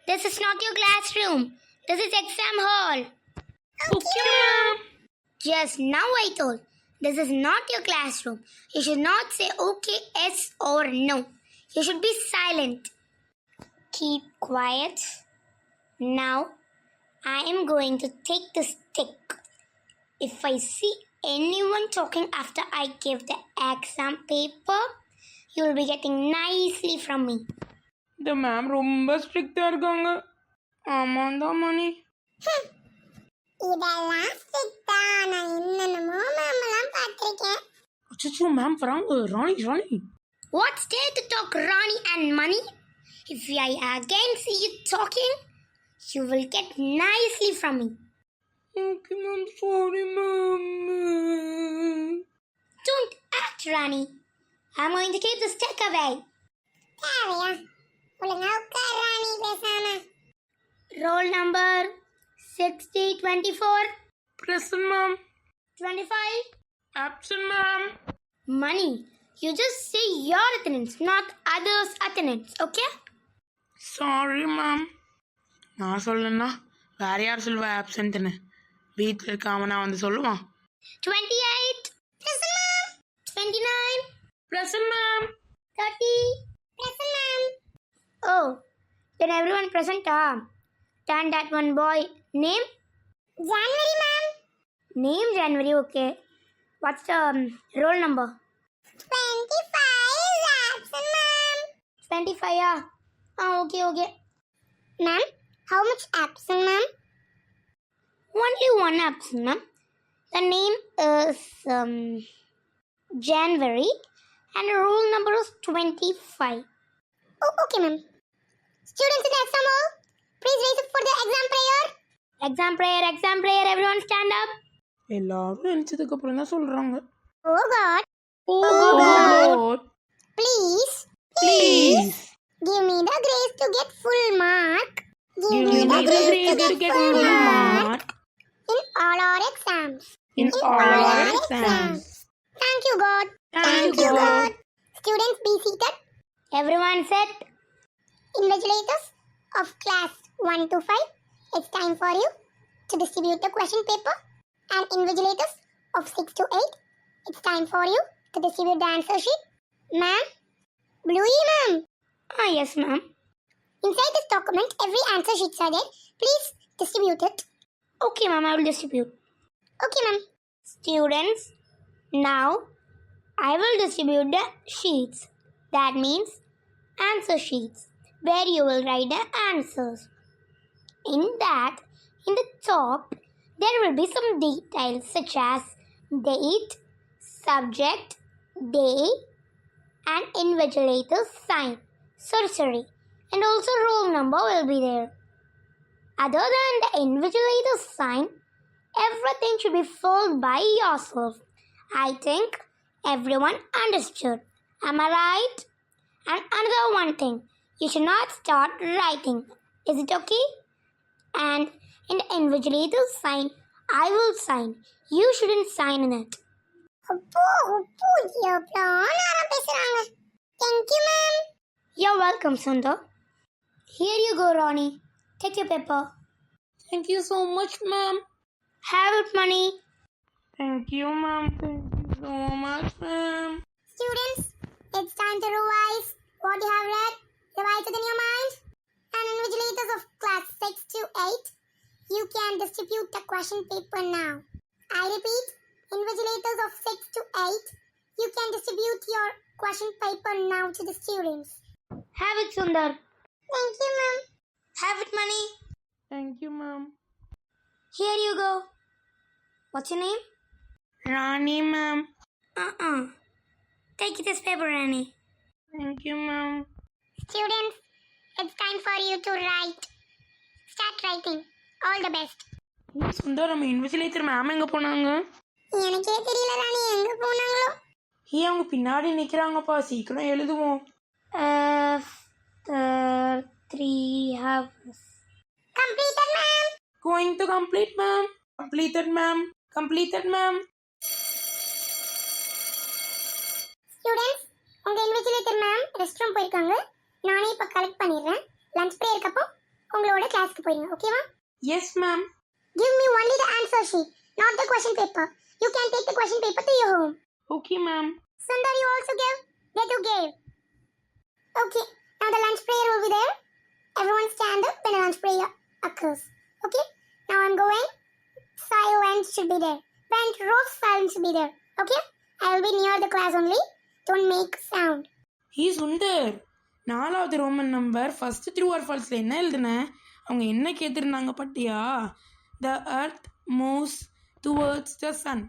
This is not your classroom. This is exam hall. Okay, ma'am. Just now I told. This is not your classroom. You should not say okay, yes or no. You should be silent. Keep quiet. Now I am going to take the stick. If I see anyone talking after I give the exam paper, you will be getting nicely from me. இந்த ma'am ரொம்ப ஸ்ட்ரிக்டா இருக்காங்க. ஆமாந்தான் மணி. இதெல்லாம் ஸ்ட்ரிக்டா நான் என்னென்னமோ மேம்லாம் பார்த்திருக்கேன். அச்சோ மேம் வராங்க. ராணி. What's there to talk, Rani and Money? If I again see you talking, you will get nicely from me. Okay, ma'am. Sorry, ma'am. Don't act, Rani. I'm going to keep the stick away. தேவையா ஒழுங்கா உட்கார் ராணி பேசாம. Roll number 6024, Present, ma'am. 25. Absent, ma'am. Money, you just say your attendance, not others' attendance, okay? Sorry, ma'am. நான் சொல்லணும்னா வேற யார் சொல்லுவா ஆப்சென்ட்னு? வீட்டில் இருக்காம நான் வந்து சொல்லுவான். 28. Present ma'am. 29. Present, ma'am. 30. Present ma'am. Oh, then everyone present, Turn that one boy. Name? January ma'am. Name January, okay. What's the roll number? 25 is absent ma'am. 25, yeah. Okay. Ma'am, how much absent ma'am? Only one absent, ma'am. The name is January and the roll number is 25. Oh, okay ma'am. Students in the exam hall, please raise up for the exam prayer. Exam prayer, everyone stand up. எல்லாரும் நினைச்சதுக்கு அப்புறம் தான் சொல்றாங்க. Oh God, Oh God. please give me the grace to get full mark. Give me the grace to get full mark in all our exams. in all our exams. Thank you God. Thank you, God. Students be seated. Everyone set. Invigilators of class 1 to 5, it's time for you to distribute the question paper. And invigilators of 6 to 8, it's time for you to distribute the answer sheet. Ma'am, Bluey ma'am, Yes, ma'am. inside this document every answer sheets are there. Please distribute it. Okay, ma'am, I will distribute. Okay ma'am. Students, now I will distribute the sheets. That means answer sheets, where you will write the answers. In that, in the top, there will be some details such as date, subject, day, and invigilator's sign, sorcery, and also roll number will be there. Other than the invigilator's sign, everything should be filled by yourself. I think everyone understood. Am I right? And another one thing, you should not start writing. Is it okay? And in the invigilator's sign, I will sign. You shouldn't sign in it. அப்போ எவ்வளோ நேரம் பேசுறாங்க. Thank you ma'am. You're welcome, Sundar. Here you go, Ronnie. Take your paper. Thank you so much, ma'am. Have it, Money. Thank you, ma'am. Thank you so much, ma'am. Students, it's time to revise what you have read. Revise it in your mind. And invigilators of class 6 to 8, you can distribute the question paper now. I repeat, invigilators of 6 to 8, you can distribute your question paper now to the students. Have it, Sundar. Thank you, ma'am. Have it, Money. Thank you, ma'am. Here you go. What's your name? Rani, ma'am. Take this paper, Rani. Thank you, ma'am. Students, it's time for you to write. Start writing. All the best. Sundar, நம்ம invigilator ma'am எங்க போனாங்க? எனக்கே தெரியல ராணி எங்க போனாங்களோ. அவங்க பின்னாடி நிக்கிறாங்கப்பா. சீக்கிரம் எழுதுவோம். 3 hours. Completed, ma'am. Going to complete, ma'am. Completed, ma'am. Completed, ma'am. Students, உங்க இன்விஜிலேட்டர் மேம் ரெஸ்ட் ரூம் போயிருக்காங்க. நானே இப்ப கலெக்ட் பண்ணிடுறேன். லஞ்ச் பிரேயருக்கு அப்போ உங்களோட கிளாஸ்க்கு போயிடுங்க. ஓகேவா? Yes ma'am. Give me only the answer sheet, not the question paper. You can take the question paper to your home. Okay ma'am. Sundar, you also gave? Getu gave. Okay, now the lunch prayer will be there. Everyone stand up when a lunch prayer occurs. Okay, now I'm going. Silence should be there. Front row silence should be there. Okay, I will be near the class only. Don't make sound. ஹீ சுந்தர், 4வது roman number first true or ஃபால்ஸில் என்ன எழுதுனேன்? அவங்க என்ன கேட்டிருந்தாங்க பட்டியா? The earth moves towards the sun.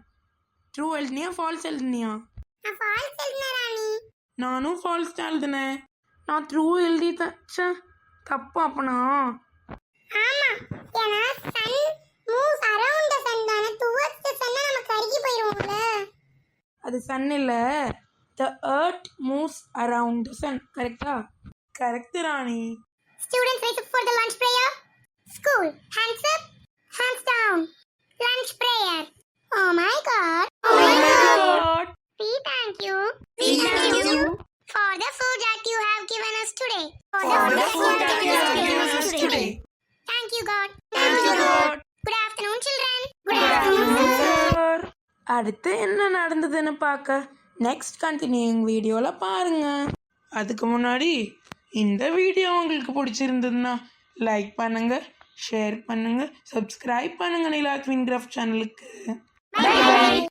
True எழுதுனியா ஃபால்ஸ் எழுதுனியா? நான் ஃபால்ஸ் எழுதுனேன் ராணி. நானும் ஃபால்ஸ் தான் எழுதுனேன். நான் ட்ரூ எழுதிட்டேன். தப்பா அப்பனா? ஆமா, ஏன்னா sun moves around the sun தான. டுவர்ட்ஸ் த சன் நம்ம கருகி போயிடுவோம்ல. அது சன் இல்லை, the earth moves around the sun. கரெக்டா? Correct Rani. Students, rise up for the lunch prayer. School, hands up, hands down. Lunch prayer. Oh my God. Oh my God. We thank you. We thank you for the food that you have given us today. For the food that you have given us today. Thank you, God. Thank you, God. Good afternoon, children. Good afternoon, sir. அடுத்து என்ன நடந்ததுன்னு பார்க்க next continuing வீடியோவில் பாருங்க. அதுக்கு முன்னாடி இந்த video உங்களுக்கு பிடிச்சிருந்ததுன்னா லைக் பண்ணுங்க, ஷேர் பண்ணுங்க, சப்ஸ்கிரைப் பண்ணுங்க நிலா ட்வின் கிராஃப்ட் சேனலுக்கு. Bye.